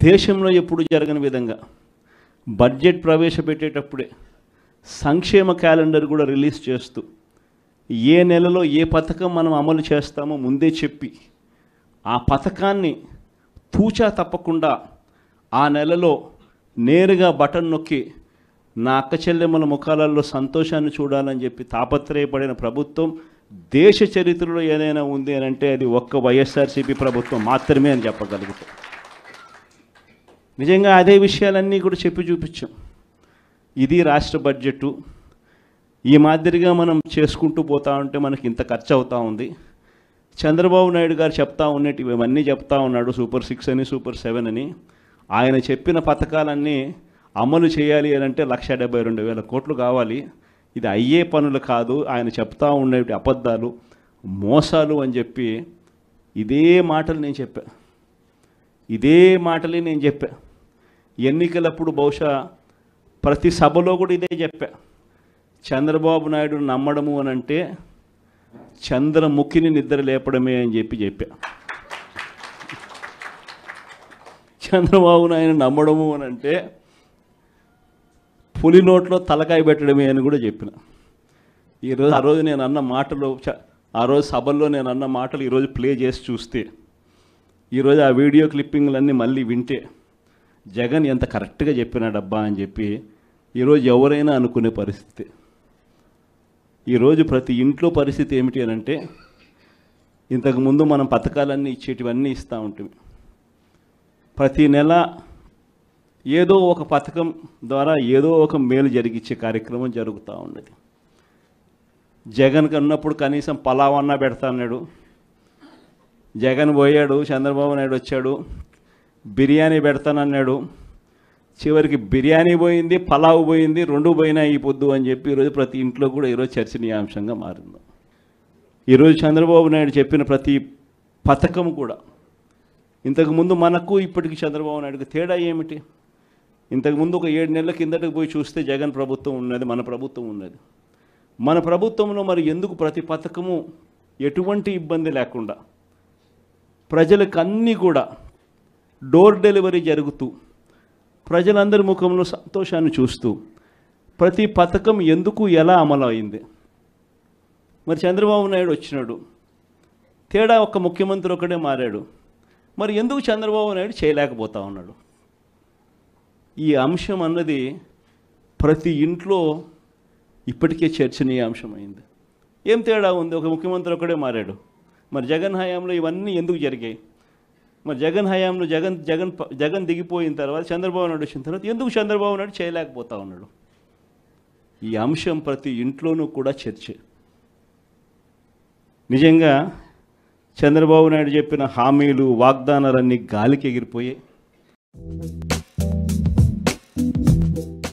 దేశంలో ఎప్పుడు జరగని విధంగా బడ్జెట్ ప్రవేశపెట్టేటప్పుడే సంక్షేమ క్యాలెండర్ కూడా రిలీజ్ చేస్తూ ఏ నెలలో ఏ పథకం మనం అమలు చేస్తామో ముందే చెప్పి ఆ పథకాన్ని తూచా తప్పకుండా ఆ నెలలో నేరుగా బటన్ నొక్కి నా అక్క చెల్లెమ్మల ముఖాలలో సంతోషాన్ని చూడాలని చెప్పి తాపత్రయపడిన ప్రభుత్వం దేశ చరిత్రలో ఏదైనా ఉంది అని అంటే అది ఒక్క వైఎస్ఆర్సీపీ ప్రభుత్వం మాత్రమే అని చెప్పగలుగుతాం. నిజంగా అదే విషయాలన్నీ కూడా చెప్పి చూపించాం. ఇది రాష్ట్ర బడ్జెటు, ఈ మాదిరిగా మనం చేసుకుంటూ పోతా ఉంటే మనకి ఇంత ఖర్చు అవుతూ ఉంది. చంద్రబాబు నాయుడు గారు చెప్తా ఉన్నట్టు ఇవన్నీ చెప్తా ఉన్నాడు, సూపర్ 6 అని సూపర్ 7 అని. ఆయన చెప్పిన పథకాలన్నీ అమలు చేయాలి అని అంటే 1,72,000 కోట్లు కావాలి. ఇది అయ్యే పనులు కాదు, ఆయన చెప్తా ఉండేవి అబద్ధాలు, మోసాలు అని చెప్పి ఇదే మాటలు నేను చెప్పా. ఇదే మాటలే నేను చెప్పా. ఎన్నికలప్పుడు బహుశా ప్రతి సభలో కూడా ఇదే చెప్పా. చంద్రబాబు నాయుడు నమ్మడము అని అంటే చంద్రముఖిని నిద్ర లేపడమే అని చెప్పా. చంద్రబాబు నాయుడు నమ్మడము అని అంటే పులి నోట్లో తలకాయ పెట్టడమే అని కూడా చెప్పిన. ఆ రోజు నేను అన్న మాటలు, ఆ రోజు సభల్లో నేను అన్న మాటలు ఈరోజు ప్లే చేసి చూస్తే, ఈరోజు ఆ వీడియో క్లిప్పింగ్లన్నీ మళ్ళీ వింటే జగన్ ఎంత కరెక్ట్గా చెప్పినాడబ్బా అని చెప్పి ఈరోజు ఎవరైనా అనుకునే పరిస్థితి. ఈరోజు ప్రతి ఇంట్లో పరిస్థితి ఏమిటి అని అంటే, ఇంతకుముందు మనం పథకాలన్నీ ఇచ్చేటివన్నీ ఇస్తూ ఉంటుంది. ప్రతి నెల ఏదో ఒక పథకం ద్వారా ఏదో ఒక మేలు జరిగించే కార్యక్రమం జరుగుతూ ఉన్నది. జగన్ ఉన్నప్పుడు కనీసం పలావన్నా పెడతా అన్నాడు. జగన్ పోయాడు, చంద్రబాబు నాయుడు వచ్చాడు, బిర్యానీ పెడతానన్నాడు. చివరికి బిర్యానీ పోయింది, పలావ్ పోయింది, 2 పోయినా ఈ పొద్దు అని చెప్పి ఈరోజు ప్రతి ఇంట్లో కూడా ఈరోజు చర్చనీయాంశంగా మారింది. ఈరోజు చంద్రబాబు నాయుడు చెప్పిన ప్రతి పథకం కూడా, ఇంతకుముందు మనకు ఇప్పటికి చంద్రబాబు నాయుడుకి తేడా ఏమిటి? ఇంతకుముందు ఒక 7 నెలల కిందటకు పోయి చూస్తే జగన్ ప్రభుత్వం ఉన్నది, మన ప్రభుత్వం ఉన్నది. మన ప్రభుత్వంలో మరి ఎందుకు ప్రతి పథకము ఎటువంటి ఇబ్బంది లేకుండా ప్రజలకు అన్నీ కూడా డోర్ డెలివరీ జరుగుతూ ప్రజలందరి ముఖంలో సంతోషాన్ని చూస్తూ ప్రతి పథకం ఎందుకు ఎలా అమలు అయింది? మరి చంద్రబాబు నాయుడు వచ్చినాడు, తేడా ఒక్క ముఖ్యమంత్రి ఒకడే మారాడు. మరి ఎందుకు చంద్రబాబు నాయుడు చేయలేకపోతా ఉన్నాడు? ఈ అంశం అన్నది ప్రతి ఇంట్లో ఇప్పటికే చర్చనీయాంశమైంది. ఏం తేడా ఉంది? ఒక ముఖ్యమంత్రి ఒకడే మారాడు. మరి జగన్ హయాంలో ఇవన్నీ ఎందుకు జరిగాయి? మరి జగన్ హయాంలో జగన్ దిగిపోయిన తర్వాత చంద్రబాబు నాయుడు వచ్చిన తర్వాత ఎందుకు చంద్రబాబు నాయుడు చేయలేకపోతా ఉన్నాడు? ఈ అంశం ప్రతి ఇంట్లోనూ కూడా చర్చ. నిజంగా చంద్రబాబు నాయుడు చెప్పిన హామీలు, వాగ్దానాలన్నీ గాలికి ఎగిరిపోయాయి.